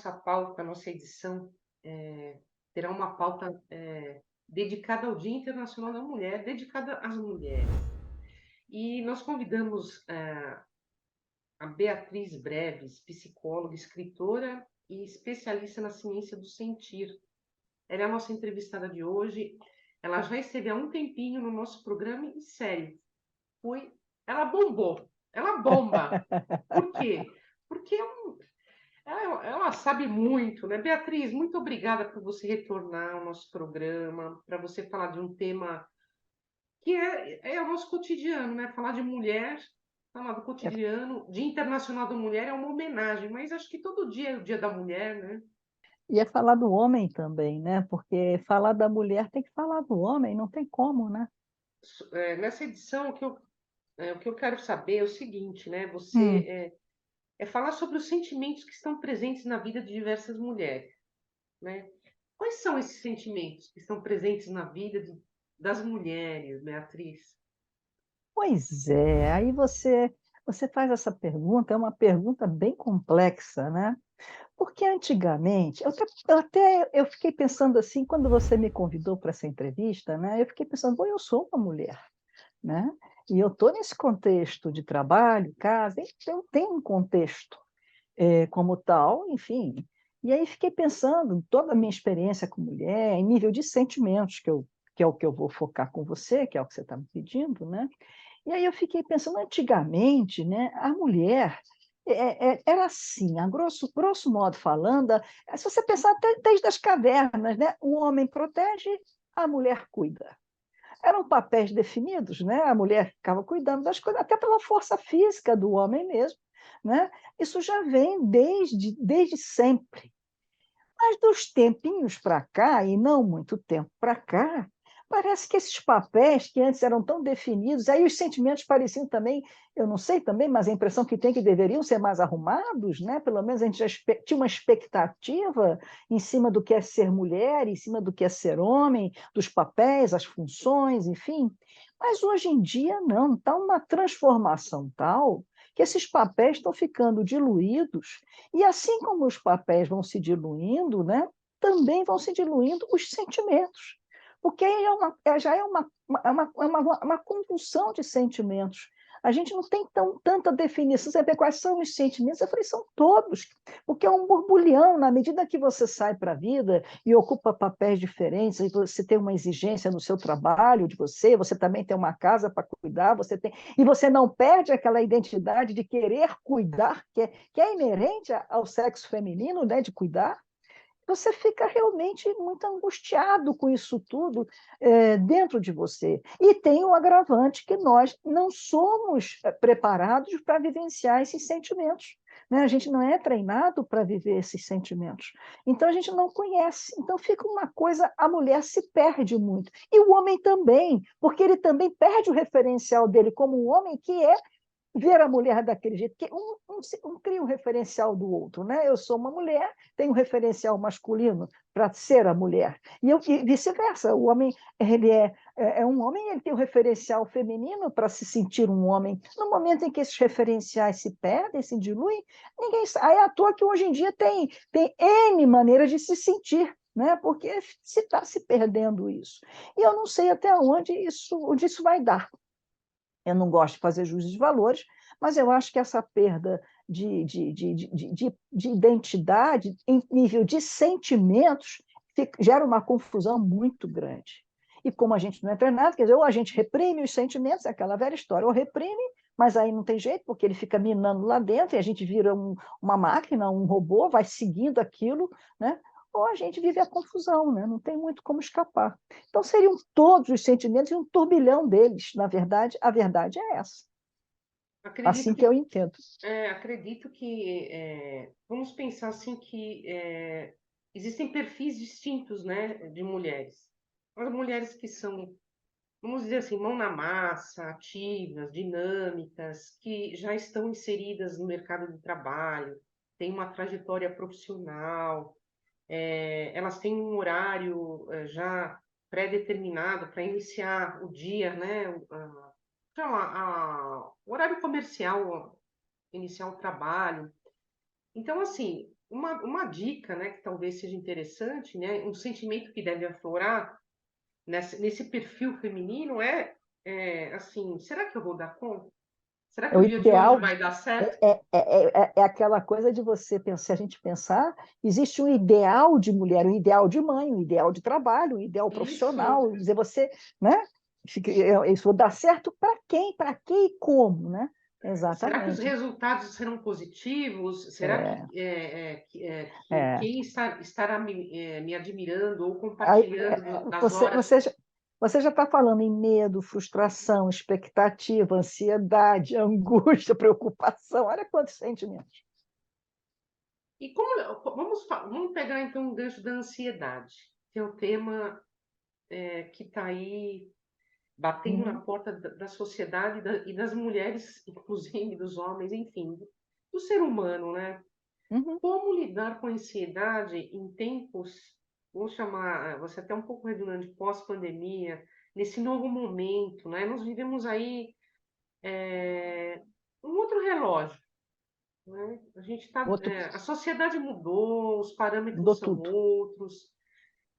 nossa pauta, a nossa edição, terá uma pauta dedicada ao Dia Internacional da Mulher, dedicada às mulheres. E nós convidamos a Beatriz Breves, psicóloga, escritora e especialista na ciência do sentir. Ela é a nossa entrevistada de hoje. Ela já esteve há um tempinho no nosso programa e, sério, foi... ela bombou. Ela bomba. Por quê? Porque ela sabe muito, né? Beatriz, muito obrigada por você retornar ao nosso programa, para você falar de um tema que é o nosso cotidiano, né? Falar de mulher, falar do É, cotidiano, Dia Internacional da Mulher é uma homenagem, mas acho que todo dia é o Dia da Mulher, né? e é falar do homem também, né? Porque falar da mulher tem que falar do homem, não tem como, né? Nessa edição, o que eu quero saber é o seguinte, né? Hum. É falar sobre os sentimentos que estão presentes na vida de diversas mulheres, né? Quais são esses sentimentos que estão presentes na vida das mulheres, Beatriz? Pois é, aí você faz essa pergunta, é uma pergunta bem complexa, né? Porque antigamente, eu fiquei pensando assim, quando você me convidou para essa entrevista, né? Eu fiquei pensando, bom, eu sou uma mulher, né? E eu estou nesse contexto de trabalho, casa, então eu tenho um contexto como tal, enfim. E aí fiquei pensando, toda a minha experiência com mulher, em nível de sentimentos, que é o que eu vou focar com você, que é o que você está me pedindo, né? E aí eu fiquei pensando, antigamente, né, a mulher era assim, a grosso modo falando, se você pensar até desde as cavernas, né, o homem protege, a mulher cuida. Eram papéis definidos, né? A mulher ficava cuidando das coisas, até pela força física do homem mesmo, né? Isso já vem desde sempre. Mas dos tempinhos para cá, e não muito tempo para cá, parece que esses papéis que antes eram tão definidos, aí os sentimentos pareciam também, eu não sei também, mas a impressão que tem que deveriam ser mais arrumados, né? Pelo menos a gente já tinha uma expectativa em cima do que é ser mulher, em cima do que é ser homem, dos papéis, as funções, enfim. Mas hoje em dia não, está uma transformação tal que esses papéis estão ficando diluídos e assim como os papéis vão se diluindo, né, também vão se diluindo os sentimentos. Porque aí já é uma conjunção de sentimentos. A gente não tem tanta definição. Você vê quais são os sentimentos? Eu falei, são todos, porque é um borbulhão. Na medida que você sai para a vida e ocupa papéis diferentes, e você tem uma exigência no seu trabalho de você também tem uma casa para cuidar, e você não perde aquela identidade de querer cuidar, que é inerente ao sexo feminino, né, de cuidar, você fica realmente muito angustiado com isso tudo dentro de você. E tem o agravante que nós não somos preparados para vivenciar esses sentimentos. Né? A gente não é treinado para viver esses sentimentos. Então, a gente não conhece. Então, fica uma coisa, a mulher se perde muito. E o homem também, porque ele também perde o referencial dele como um homem, que é ver a mulher daquele jeito, que um cria um referencial do outro, né? Eu sou uma mulher, tenho um referencial masculino para ser a mulher, e vice-versa, o homem é um homem, ele tem um referencial feminino para se sentir um homem. No momento em que esses referenciais se perdem, se diluem, ninguém sabe. Aí é à toa que hoje em dia tem N maneiras de se sentir, né? Porque se está se perdendo isso. E eu não sei até onde isso vai dar. Eu não gosto de fazer juízo de valores, mas eu acho que essa perda de identidade em nível de sentimentos gera uma confusão muito grande. E como a gente não é treinado, quer dizer, ou a gente reprime os sentimentos, é aquela velha história, ou reprime, mas aí não tem jeito, porque ele fica minando lá dentro e a gente vira uma máquina, um robô, vai seguindo aquilo, né? Ou a gente vive a confusão, né? Não tem muito como escapar. Então, seriam todos os sentimentos e um turbilhão deles. Na verdade, a verdade é essa. Acredito Assim que eu que, entendo. vamos pensar assim que existem perfis distintos, né, de mulheres. As mulheres que são, vamos dizer assim, mão na massa, ativas, dinâmicas, que já estão inseridas no mercado de trabalho, têm uma trajetória profissional, elas têm um horário já pré-determinado para iniciar o dia, né? Sei lá, o horário comercial, iniciar o trabalho. Então, assim, uma dica, né, que talvez seja interessante, né, um sentimento que deve aflorar nesse perfil feminino assim, será que eu vou dar conta? Será É que o o dia de hoje ideal, vai dar certo? é aquela coisa de você pensar, se a gente pensar, existe um ideal de mulher, um ideal de mãe, um ideal de trabalho, um ideal Isso. profissional, dizer você, né? Isso vai dar certo para quem e como, né? Será que os Exatamente. resultados serão positivos? Será que, É, que é. quem estará me admirando ou Aí, compartilhando das você, horas? você, já- você já está falando em medo, frustração, expectativa, ansiedade, angústia, preocupação, olha quantos sentimentos. E vamos pegar então o gancho da ansiedade, que é um tema que está aí batendo na Uhum, porta da sociedade e das mulheres, inclusive dos homens, enfim, do ser humano, né? uhum. Como lidar com a ansiedade em tempos, vou chamar, você até um pouco redundante, pós-pandemia, nesse novo momento, né? Nós vivemos aí um outro relógio, né? Outro, A sociedade mudou, os parâmetros mudou são tudo. outros.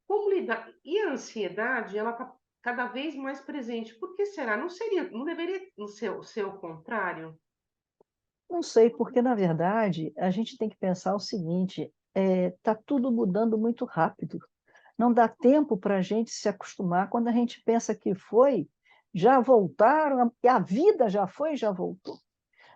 Como lidar? E a ansiedade, ela está cada vez mais presente. Por que será? Não deveria ser o contrário? Não sei, porque, na verdade, a gente tem que pensar o seguinte: está tudo mudando muito rápido. Não dá tempo para a gente se acostumar. Quando a gente pensa que foi, já voltaram, e a vida já foi, já voltou.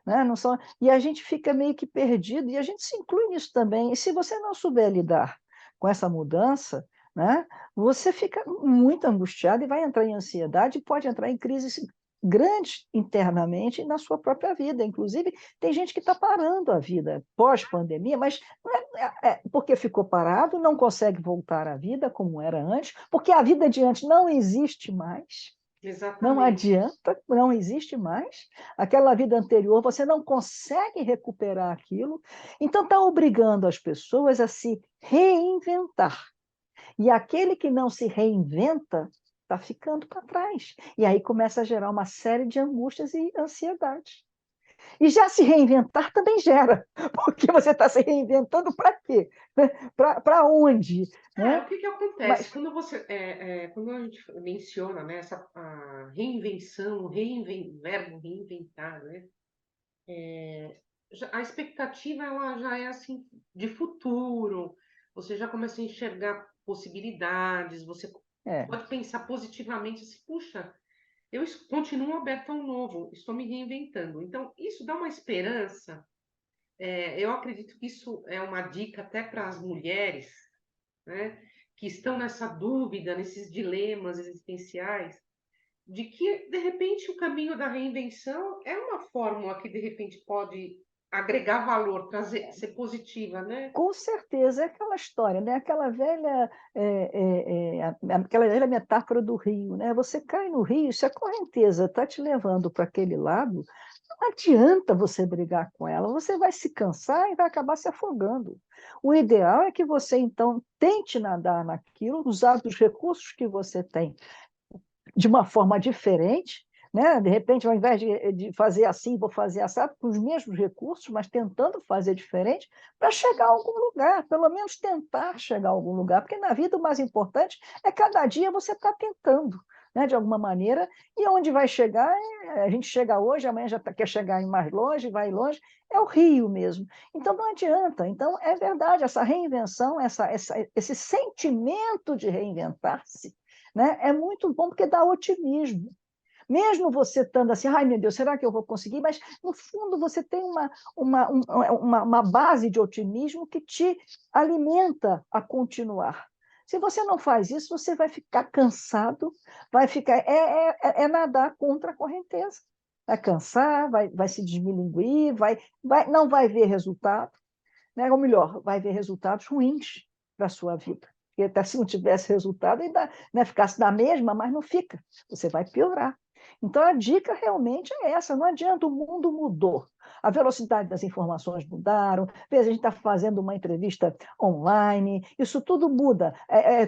Né? Não são, e a gente fica meio que perdido, e a gente se inclui nisso também. E se você não souber lidar com essa mudança, né, você fica muito angustiado e vai entrar em ansiedade, e pode entrar em crises grandes internamente na sua própria vida. Inclusive, tem gente que está parando a vida pós-pandemia, mas não porque ficou parado, não consegue voltar à vida como era antes, porque a vida de antes não existe mais. Não Exatamente. adianta, não existe mais. Aquela vida anterior, você não consegue recuperar aquilo. Então, está obrigando as pessoas a se reinventar. E aquele que não se reinventa está ficando para trás. E aí começa a gerar uma série de angústias e ansiedades. E já se reinventar também gera, porque você está se reinventando para quê? Para onde? Né? O que que acontece? Mas, Quando a gente menciona, né, essa a reinvenção, verbo reinventar, né? A expectativa ela já é assim de futuro. Você já começa a enxergar possibilidades. Você é, pode pensar positivamente assim, puxa, continuo aberto ao novo, estou me reinventando. Então, isso dá uma esperança. Eu acredito que isso é uma dica até para as mulheres, né, que estão nessa dúvida, nesses dilemas existenciais, de que, de repente, o caminho da reinvenção é uma fórmula que, de repente, pode agregar valor, ser positiva, né? com certeza, é aquela história, né? Aquela velha metáfora do rio, né? Você cai no rio, se a correnteza está te levando para aquele lado, não adianta você brigar com ela, você vai se cansar e vai acabar se afogando. O ideal é que você, então, tente nadar naquilo, usar os recursos que você tem de uma forma diferente, né? De repente, ao invés de fazer assim, vou fazer assado, com os mesmos recursos, mas tentando fazer diferente, para chegar a algum lugar, pelo menos tentar chegar a algum lugar, porque na vida o mais importante é cada dia você estar tentando, né, de alguma maneira, e onde vai chegar, a gente chega hoje, amanhã já quer chegar em mais longe, vai longe, é o rio mesmo. Então não adianta. Então é verdade, essa reinvenção, esse sentimento de reinventar-se, né? É muito bom porque dá otimismo. Mesmo você estando assim, ai meu Deus, será que eu vou conseguir? Mas, no fundo, você tem uma base de otimismo que te alimenta a continuar. Se você não faz isso, você vai ficar cansado, vai ficar. É nadar contra a correnteza. Vai cansar, vai se desmilinguir, não vai ver resultado, né? Ou melhor, vai ver resultados ruins para a sua vida. Porque até se não tivesse resultado, ainda, né, ficasse na mesma, mas não fica. Você vai piorar. Então, a dica realmente é essa: não adianta, o mundo mudou. A velocidade das informações mudaram, às vezes a gente está fazendo uma entrevista online, isso tudo muda,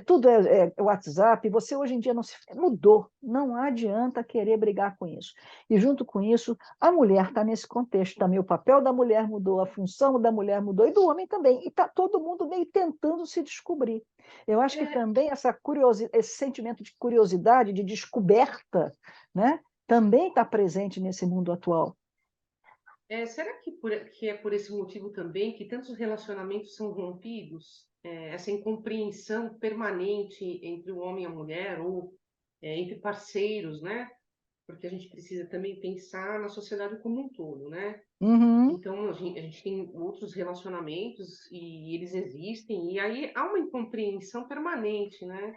tudo é WhatsApp, você hoje em dia não se mudou, não adianta querer brigar com isso. E junto com isso, a mulher está nesse contexto também, o papel da mulher mudou, a função da mulher mudou, e do homem também, e está todo mundo meio tentando se descobrir. Eu acho que É, também esse sentimento de curiosidade, de descoberta, né? Também está presente nesse mundo atual. será que é por esse motivo também que tantos relacionamentos são rompidos? Essa incompreensão permanente entre o homem e a mulher, ou entre parceiros, né? Porque a gente precisa também pensar na sociedade como um todo, né? Uhum. Então, a gente tem outros relacionamentos e eles existem, e aí há uma incompreensão permanente, né?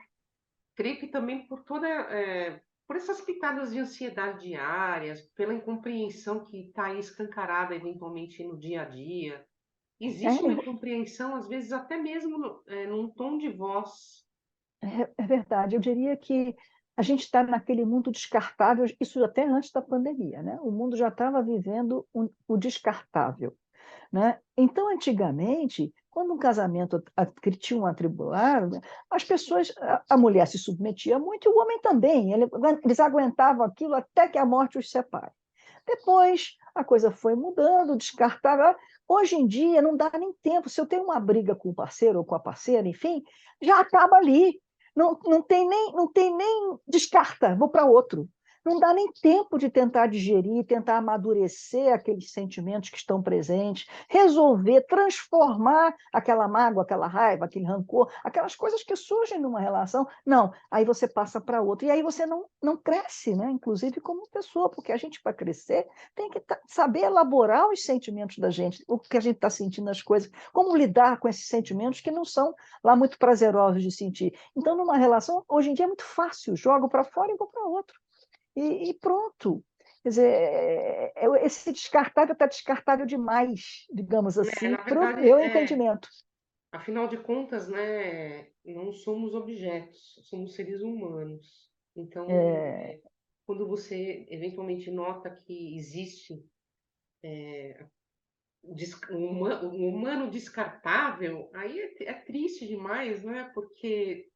Creio que também por essas pitadas de ansiedade diárias, pela incompreensão que está aí escancarada eventualmente no dia a dia. Existe uma incompreensão, às vezes até mesmo num tom de voz. é verdade. Eu diria que a gente está naquele mundo descartável, isso até antes da pandemia, né? O mundo já estava vivendo o descartável, né? Então, antigamente, quando um casamento tinha um atribulado, né, as pessoas, a mulher se submetia muito e o homem também. Eles aguentavam aquilo até que a morte os separe. Depois a coisa foi mudando, descartável. Hoje em dia não dá nem tempo. Se eu tenho uma briga com o parceiro ou com a parceira, enfim, já acaba ali. Não tem nem descarta, vou para outro. Não dá nem tempo de tentar digerir, tentar amadurecer aqueles sentimentos que estão presentes, resolver, transformar aquela mágoa, aquela raiva, aquele rancor, aquelas coisas que surgem numa relação. Não, aí você passa para outra. E aí você não cresce, né? Inclusive como pessoa, porque a gente, para crescer, tem que saber elaborar os sentimentos da gente, o que a gente está sentindo nas coisas, como lidar com esses sentimentos que não são lá muito prazerosos de sentir. Então, numa relação, hoje em dia é muito fácil, jogo para fora e vou para outro. E pronto. Quer dizer, esse descartável está descartável demais, digamos assim, Na para o verdade, meu entendimento. afinal de contas, né, não somos objetos, somos seres humanos. Então, É, quando você eventualmente nota que existe um humano descartável, aí é triste demais, né? Porque,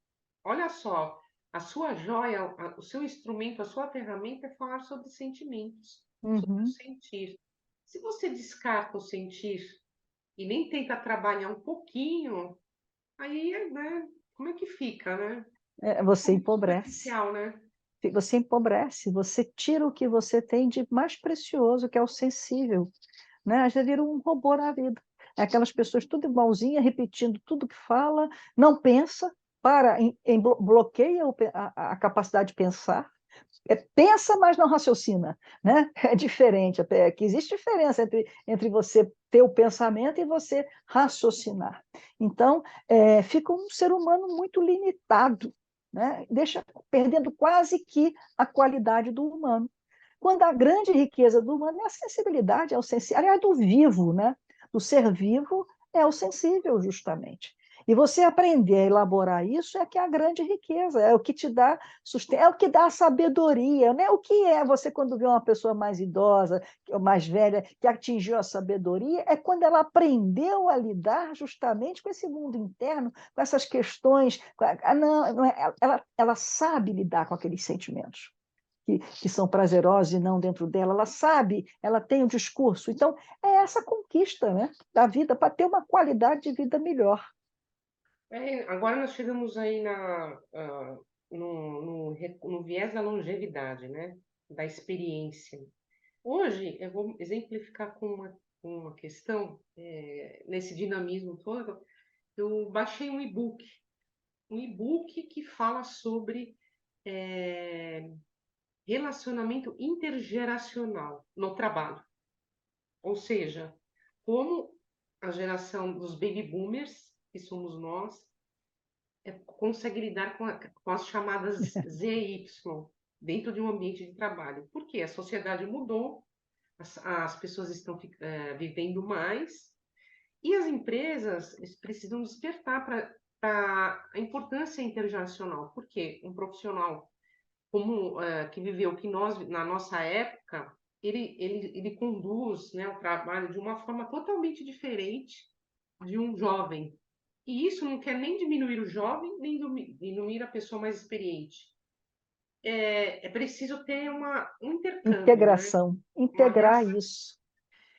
olha só, a sua joia, o seu instrumento, a sua ferramenta é falar sobre sentimentos, sobre o uhum. sentir. Se você descarta o sentir e nem tenta trabalhar um pouquinho, aí, né, como é que fica, né? Fica Você muito empobrece. superficial, né? Você empobrece, você tira o que você tem de mais precioso, que é o sensível, né? Já vira um robô na vida. É aquelas pessoas tudo igualzinha, repetindo tudo que fala, não pensa, bloqueia a capacidade de pensar, pensa, mas não raciocina, né? É diferente, até que existe diferença entre você ter o pensamento e você raciocinar. Então, fica um ser humano muito limitado, né? Deixa perdendo quase que a qualidade do humano. Quando a grande riqueza do humano é a sensibilidade, é o sensível, aliás, do vivo, né? Do ser vivo é o sensível, justamente. E você aprender a elaborar isso é que é a grande riqueza, é o que te dá sustento, é o que dá a sabedoria, né? O que é você quando vê uma pessoa mais idosa, mais velha, que atingiu a sabedoria, é quando ela aprendeu a lidar justamente com esse mundo interno, com essas questões. Não ela sabe lidar com aqueles sentimentos que são prazerosos e não dentro dela. Ela sabe, ela tem um discurso. Então, é essa conquista, né, da vida para ter uma qualidade de vida melhor. Agora nós chegamos aí no viés da longevidade, né? Da experiência. Hoje, eu vou exemplificar com uma questão, nesse dinamismo todo. Eu baixei um e-book que fala sobre é, relacionamento intergeracional no trabalho. Ou seja, como a geração dos baby boomers, que somos nós, consegue lidar com as chamadas ZY dentro de um ambiente de trabalho. Porque a sociedade mudou, as pessoas estão vivendo mais e as empresas precisam despertar para a importância intergeracional. Porque um profissional como que viveu o que nós, na nossa época, ele conduz, né, o trabalho de uma forma totalmente diferente de um jovem. E isso não quer nem diminuir o jovem, nem diminuir a pessoa mais experiente. É preciso ter um intercâmbio, né? Integração, Uma integrar relação. isso.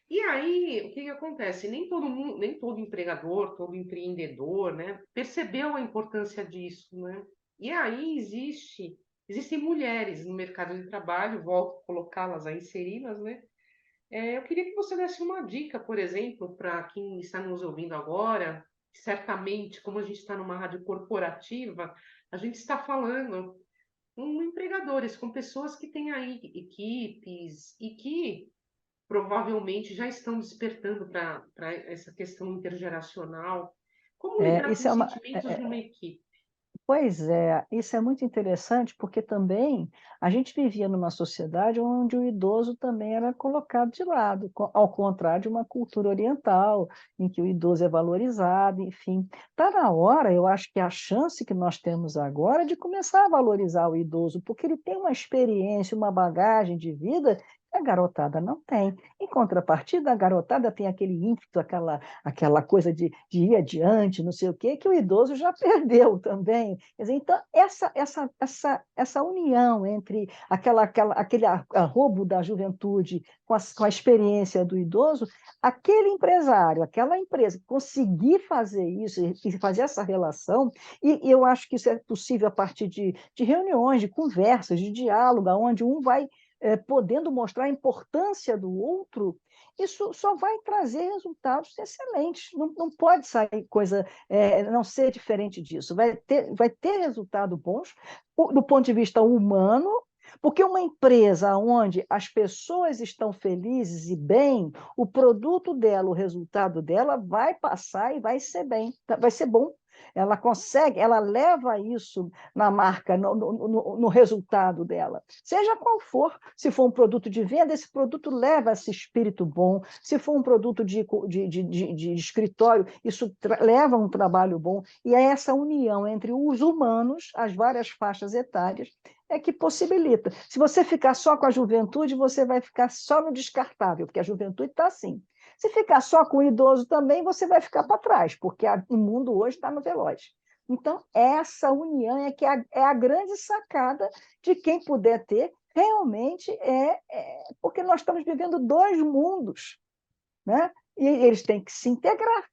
E aí, o que que acontece? Nem todo mundo, nem todo empregador, todo empreendedor, né, percebeu a importância disso, né? E aí existem mulheres no mercado de trabalho, volto a colocá-las, a inseri-las, né? Eu queria que você desse uma dica, por exemplo, para quem está nos ouvindo agora. Certamente, como a gente está numa rádio corporativa, a gente está falando com empregadores, com pessoas que têm aí equipes e que provavelmente já estão despertando para essa questão intergeracional. Como lidar com Isso é os uma, sentimentos de uma equipe? Pois é, isso é muito interessante, porque também a gente vivia numa sociedade onde o idoso também era colocado de lado, ao contrário de uma cultura oriental, em que o idoso é valorizado, enfim. Está na hora, eu acho que a chance que nós temos agora é de começar a valorizar o idoso, porque ele tem uma experiência, uma bagagem de vida que a garotada não tem. Em contrapartida, a garotada tem aquele ímpeto, aquela coisa de ir adiante, não sei o quê, que o idoso já perdeu também. Quer dizer, então, essa união entre aquele arrobo da juventude com a experiência do idoso, aquele empresário, aquela empresa conseguir fazer isso e fazer essa relação, e eu acho que isso é possível a partir de reuniões, de conversas, de diálogo, onde um vai podendo mostrar a importância do outro, isso só vai trazer resultados excelentes. Não pode sair coisa, não ser diferente disso. Vai ter resultados bons do ponto de vista humano, porque uma empresa onde as pessoas estão felizes e bem, o produto dela, o resultado dela vai passar e vai ser bem, vai ser bom. Ela consegue, ela leva isso na marca, no resultado dela. Seja qual for, se for um produto de venda, esse produto leva esse espírito bom. Se for um produto de escritório, isso leva um trabalho bom. E é essa união entre os humanos, as várias faixas etárias, é que possibilita. Se você ficar só com a juventude, você vai ficar só no descartável, porque a juventude está assim. Se ficar só com o idoso também, você vai ficar para trás, porque o mundo hoje está no veloz. Então, essa união é a grande sacada de quem puder ter, realmente porque nós estamos vivendo dois mundos, né? E eles têm que se integrar.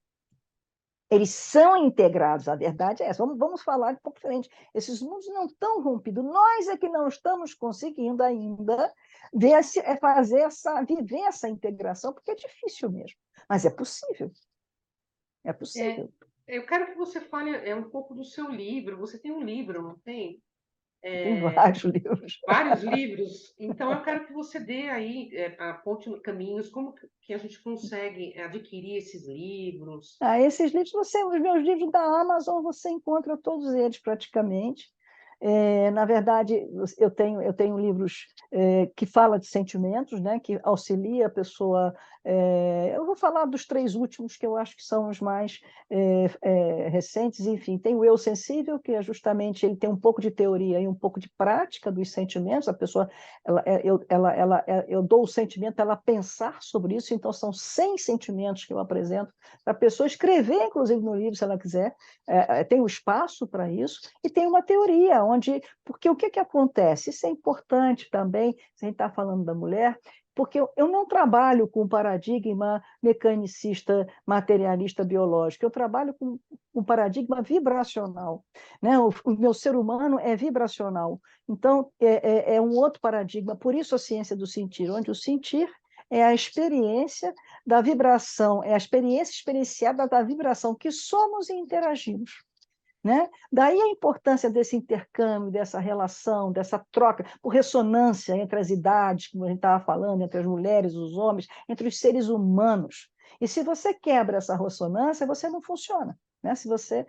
Eles são integrados, a verdade é essa. Vamos falar um pouco diferente. Esses mundos não estão rompidos. Nós é que não estamos conseguindo ainda viver essa integração, porque é difícil mesmo. Mas é possível. É É, possível. eu quero que você fale um pouco do seu livro. Você tem um livro, não tem? Tem vários livros. Vários livros. Então, eu quero que você dê aí, aponte caminhos, como que a gente consegue adquirir esses livros. Esses livros, os meus livros da Amazon, você encontra todos eles praticamente. Na verdade, eu tenho livros que falam de sentimentos, né, que auxilia a pessoa. Eu vou falar dos três últimos, que eu acho que são os mais recentes. Enfim, tem o Eu Sensível, que é justamente, ele tem um pouco de teoria e um pouco de prática dos sentimentos. A pessoa, eu dou o sentimento, ela pensar sobre isso. Então, são 100 sentimentos que eu apresento para a pessoa escrever, inclusive, no livro, se ela quiser. Tem um espaço para isso, e tem uma teoria, porque o que acontece? Isso é importante também, se a gente está falando da mulher, porque eu não trabalho com paradigma mecanicista, materialista, biológico, eu trabalho com um paradigma vibracional, né? O meu ser humano é vibracional, então é um outro paradigma, por isso a ciência do sentir, onde o sentir é a experiência da vibração, é a experiência experienciada da vibração que somos e interagimos. Né? Daí a importância desse intercâmbio, dessa relação, dessa troca, por ressonância entre as idades, como a gente estava falando, entre as mulheres, os homens, entre os seres humanos. E se você quebra essa ressonância, você não funciona. né? Se você,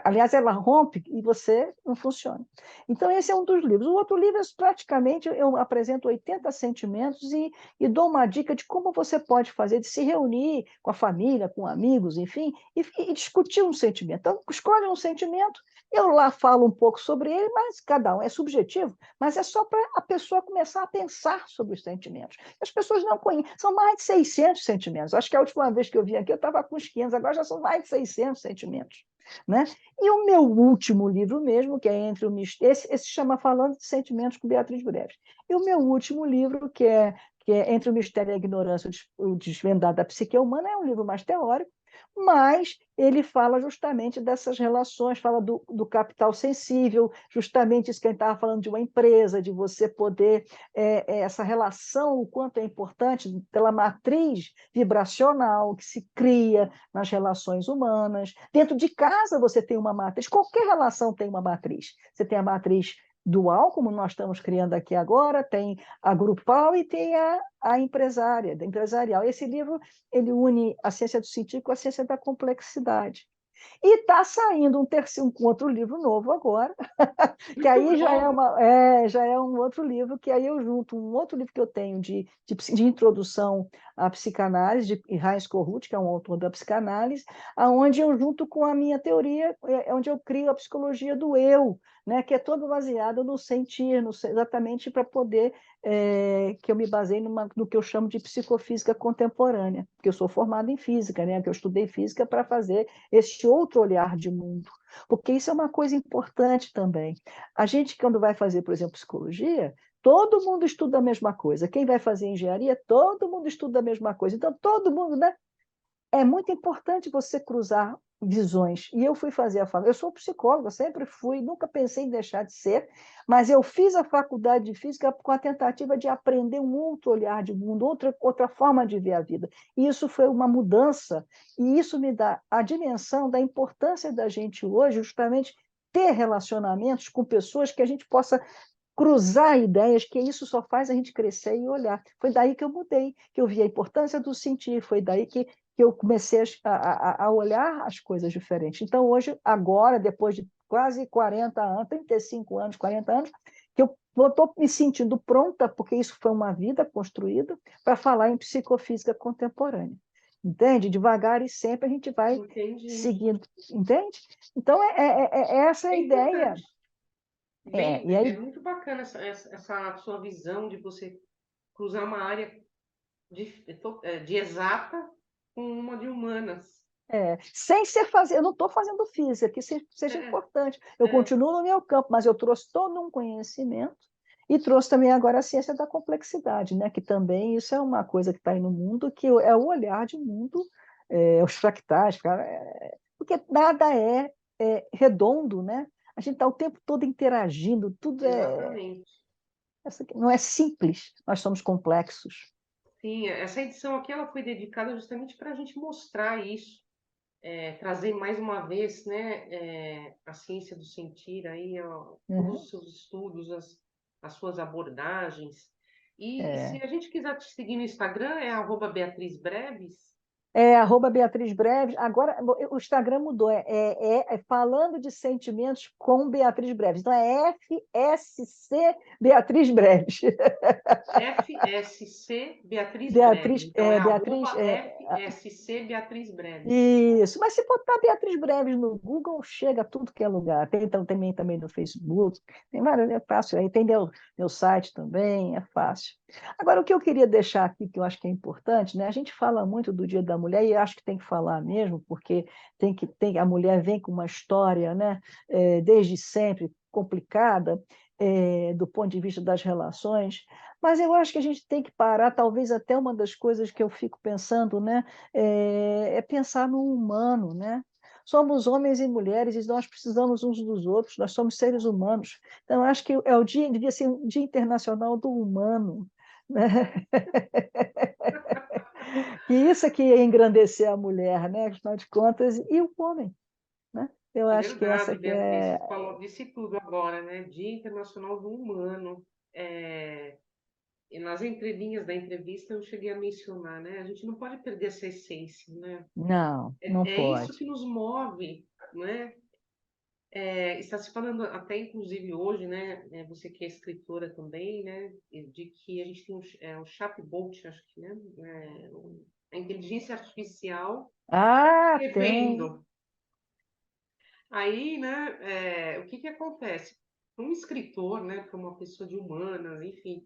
aliás, ela rompe e você não funciona. Então, esse é um dos livros. O outro livro, praticamente, eu apresento 80 sentimentos e dou uma dica de como você pode fazer, de se reunir com a família, com amigos, enfim, e discutir um sentimento. Então, escolhe um sentimento, eu lá falo um pouco sobre ele, mas cada um é subjetivo, mas é só para a pessoa começar a pensar sobre os sentimentos. As pessoas não conhecem, são mais de 600 sentimentos. Acho que a última vez que eu vim aqui eu estava com uns 500, agora já são mais de 600 sentimentos. Né? E o meu último livro mesmo, que é Entre o Mistério, esse chama Falando de Sentimentos com Beatriz Breves. E o meu último livro, que é Entre o Mistério e a Ignorância, o Desvendado da Psique Humana, é um livro mais teórico, mas ele fala justamente dessas relações, fala do capital sensível, justamente isso que a gente estava falando de uma empresa, de você poder, essa relação, o quanto é importante pela matriz vibracional que se cria nas relações humanas. Dentro de casa você tem uma matriz, qualquer relação tem uma matriz. Você tem a matriz dual, como nós estamos criando aqui agora, tem a grupal e tem a empresarial. Esse livro ele une a ciência do sentido com a ciência da complexidade. E está saindo um outro livro novo agora, que aí já é um outro livro, que aí eu junto um outro livro que eu tenho de introdução à psicanálise, de Heinz Kohut, que é um autor da psicanálise, aonde eu junto com a minha teoria, onde eu crio a psicologia do eu, né, que é todo baseado no sentir, exatamente para poder que eu me baseei no que eu chamo de psicofísica contemporânea, porque eu sou formada em física, né, que eu estudei física para fazer esse outro olhar de mundo, porque isso é uma coisa importante também. A gente, quando vai fazer, por exemplo, psicologia, todo mundo estuda a mesma coisa. Quem vai fazer engenharia, todo mundo estuda a mesma coisa. Então, todo mundo, né? É muito importante você cruzar visões. E eu fui fazer a faculdade. Eu sou psicóloga, sempre fui, nunca pensei em deixar de ser, mas eu fiz a faculdade de física com a tentativa de aprender um outro olhar de mundo, outra forma de ver a vida. E isso foi uma mudança, e isso me dá a dimensão da importância da gente hoje, justamente ter relacionamentos com pessoas que a gente possa cruzar ideias, que isso só faz a gente crescer e olhar. Foi daí que eu mudei, que eu vi a importância do sentir, foi daí que eu comecei a olhar as coisas diferentes. Então, hoje, agora, depois de quase 40 anos, 35 anos, 40 anos, que eu estou me sentindo pronta, porque isso foi uma vida construída, para falar em psicofísica contemporânea. Entende? Devagar e sempre a gente vai Entendi. seguindo. Entende? Então, essa é a É ideia. importante. Bem, E é aí muito bacana essa sua visão de você cruzar uma área de exata com uma de humanas. Sem ser fazer, eu não estou fazendo física, que seja É, importante. Eu é, continuo no meu campo, mas eu trouxe todo um conhecimento e trouxe também agora a ciência da complexidade, né? Que também isso é uma coisa que está aí no mundo, que é o olhar de mundo, os fractais, porque nada é redondo, né? A gente está o tempo todo interagindo, tudo exatamente. não é simples, nós somos complexos. Sim, essa edição aqui ela foi dedicada justamente para a gente mostrar isso, trazer mais uma vez, né, a ciência do sentir aí, ó, todos Uhum. os seus estudos, as suas abordagens. E se É. a gente quiser te seguir no Instagram, é @Beatriz Breves. Beatriz Breves. Agora o Instagram mudou, falando de sentimentos com Beatriz Breves. Então é FSC Beatriz Breves. FSC Beatriz Breves. Então é Beatriz, FSC Beatriz Breves. isso. Mas se botar Beatriz Breves no Google, chega a tudo que é lugar. Tem também no Facebook, tem várias, é fácil. Aí tem meu site também, é fácil. Agora, o que eu queria deixar aqui, que eu acho que é importante, né? A gente fala muito do Dia da Mulher, e acho que tem que falar mesmo, porque a mulher vem com uma história, né? Desde sempre complicada, do ponto de vista das relações, mas eu acho que a gente tem que parar, talvez até uma das coisas que eu fico pensando, né? Pensar no humano, né? Somos homens e mulheres e nós precisamos uns dos outros, nós somos seres humanos. Então, acho que devia ser o Dia Internacional do Humano, né? E isso é que ia engrandecer a mulher, né? Afinal de contas, e o homem, né? Eu É acho que essa verdade, que Beatriz. é. Você falou, disse tudo agora, né? Dia Internacional do Humano. É, e nas entrelinhas da entrevista eu cheguei a mencionar, né? A gente não pode perder essa essência, né? Não, não É isso pode. que nos move, né? Está se falando até inclusive hoje, né? Você que é escritora também, né? De que a gente tem um chatbot, acho que, né? A inteligência artificial Ah, tem. escrevendo. Aí, né? O que que acontece? Para um escritor, né? Para uma pessoa de humanas, enfim,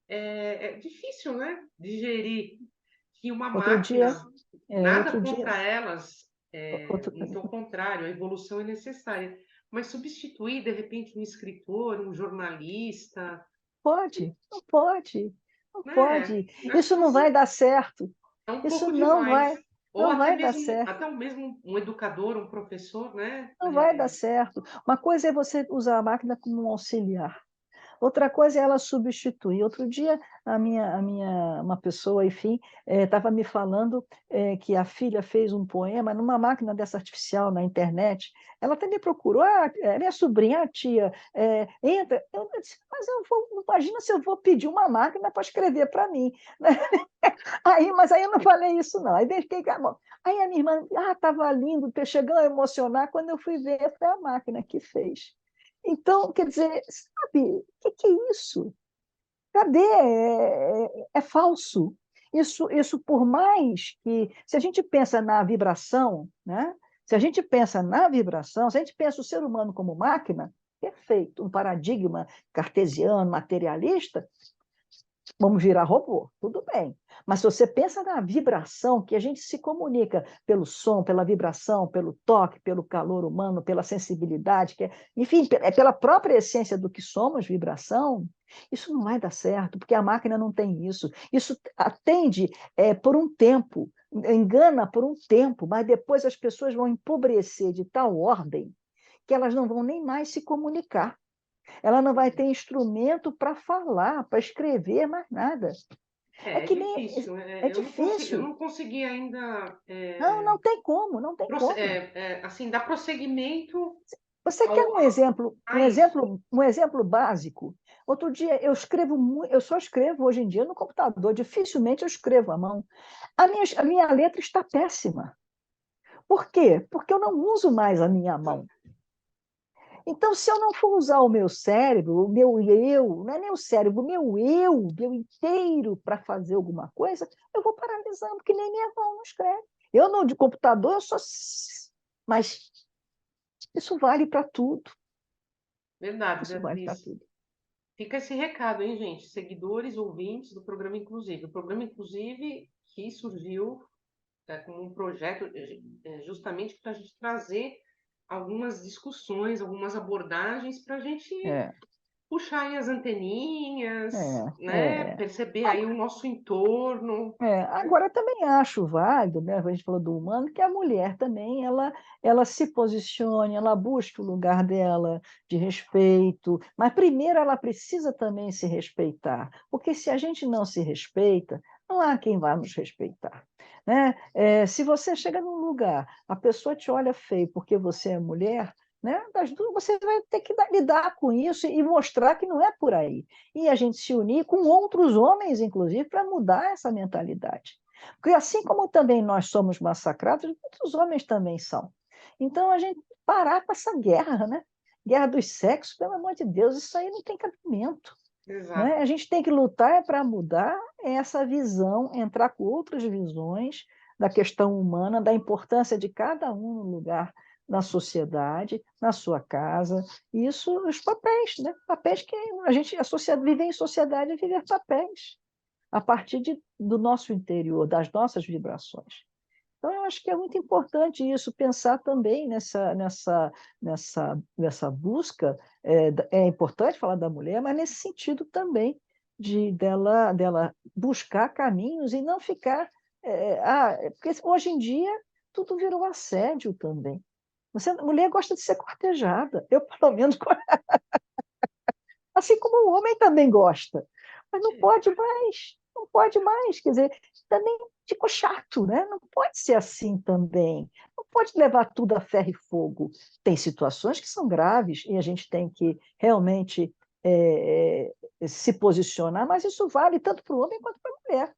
é difícil, né? Digerir que uma Outro dia, máquina, nada outro dia, contra elas, outro, muito ao contrário, a evolução é necessária. Mas substituir, de repente, um escritor, um jornalista, pode, não pode, não né? pode. Acho Isso que não vai dar certo. é um Isso pouco demais. Ou não vai dar certo. até mesmo um educador, um professor, né? Não vai dar certo. Uma coisa é você usar a máquina como um auxiliar. Outra coisa é ela substituir. Outro dia, uma pessoa, enfim, estava me falando que a filha fez um poema numa máquina dessa artificial na internet. Ela até me procurou, minha sobrinha, a tia, entra. Eu disse, mas eu vou, imagina se eu vou pedir uma máquina para escrever para mim. Né? Mas aí eu não falei isso, não. Aí deixei. Aí a minha irmã, estava lindo, chegando a emocionar. Quando eu fui ver, foi a máquina que fez. Então, quer dizer, sabe, o que é isso? Cadê? É falso. Isso, por mais que, se a gente pensa na vibração, né? Se a gente pensa na vibração, se a gente pensa o ser humano como máquina, perfeito, um paradigma cartesiano, materialista, vamos virar robô, tudo bem. Mas se você pensa na vibração, que a gente se comunica pelo som, pela vibração, pelo toque, pelo calor humano, pela sensibilidade, enfim, é pela própria essência do que somos, vibração, isso não vai dar certo, porque a máquina não tem isso. Isso atende por um tempo, engana por um tempo, mas depois as pessoas vão empobrecer de tal ordem que elas não vão nem mais se comunicar. Ela não vai ter instrumento para falar, para escrever, mais nada. É É que nem. difícil. É Eu difícil. não consegui ainda, Não, não tem como, não tem como. assim, dar prosseguimento Você quer a isso. um exemplo básico? Outro dia eu escrevo muito, eu só escrevo hoje em dia no computador, dificilmente eu escrevo à mão. A minha letra está péssima. Por quê? Porque eu não uso mais a minha mão. Então, se eu não for usar o meu cérebro, o meu eu, não é nem o cérebro, o meu inteiro para fazer alguma coisa, eu vou paralisando, que nem minha mão não escreve. Eu não, de computador, eu sou. Mas isso vale para tudo. Verdade, Isso vale para Beatriz. tudo. Fica esse recado, hein, gente? Seguidores, ouvintes do programa Inclusive. O programa Inclusive que surgiu como um projeto justamente para a gente trazer algumas discussões, algumas abordagens para a gente É, puxar aí as anteninhas, né? é. Perceber aí o nosso entorno. Né? Agora, eu também acho válido, né? A gente falou do humano, que a mulher também ela se posicione, ela busque o lugar dela de respeito, mas primeiro ela precisa também se respeitar, porque se a gente não se respeita, não há quem vá nos respeitar. Né? Se você chega num lugar, a pessoa te olha feio porque você é mulher, né? Das duas, você vai ter que lidar com isso e mostrar que não é por aí e a gente se unir com outros homens, inclusive, para mudar essa mentalidade. Porque assim como também nós somos massacrados, muitos homens também são. Então a gente parar com essa guerra, né? Guerra dos sexos, pelo amor de Deus, isso aí não tem cabimento. Né? Exato. A gente tem que lutar para mudar essa visão, entrar com outras visões da questão humana, da importância de cada um no lugar na sociedade, na sua casa. Isso, os papéis, né? Papéis que a sociedade viver em sociedade é viver papéis a partir do nosso interior, das nossas vibrações. Então, eu acho que é muito importante isso, pensar também nessa busca. É importante falar da mulher, mas nesse sentido também, dela buscar caminhos e não ficar. Porque hoje em dia tudo virou assédio também. Mulher gosta de ser cortejada. Eu, pelo menos, assim como o homem também gosta. Mas não pode mais, não pode mais. Quer dizer, também ficou chato, né? Não pode ser assim também. Não pode levar tudo a ferro e fogo. Tem situações que são graves e a gente tem que realmente se posicionar, mas isso vale tanto para o homem quanto para a mulher,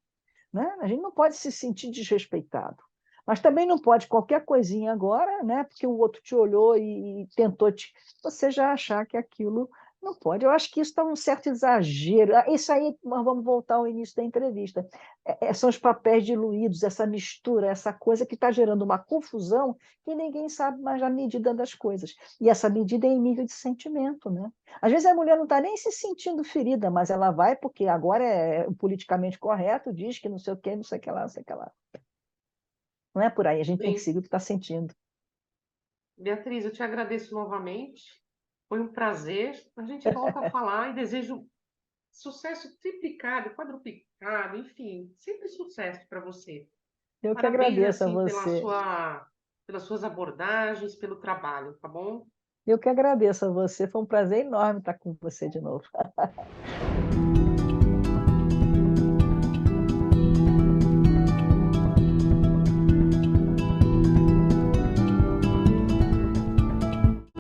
né? A gente não pode se sentir desrespeitado. Mas também não pode qualquer coisinha agora, né? Porque o outro te olhou e tentou te. Você já achar que aquilo não pode. Eu acho que isso está um certo exagero. Isso aí, nós vamos voltar ao início da entrevista. São os papéis diluídos, essa mistura, essa coisa que está gerando uma confusão que ninguém sabe mais a medida das coisas. E essa medida é em nível de sentimento, né? Às vezes a mulher não está nem se sentindo ferida, mas ela vai porque agora é politicamente correto, diz que não sei o quê, não sei o que lá, não sei o que lá. Não é por aí, a gente tem que Bem, seguir o que está sentindo. Beatriz, eu te agradeço novamente. Foi um prazer. A gente volta a falar e desejo sucesso triplicado, quadruplicado, enfim, sempre sucesso para você. Eu que Parabéns, agradeço a assim, você. pelas suas abordagens, pelo trabalho, tá bom? Eu que agradeço a você. Foi um prazer enorme estar com você de novo.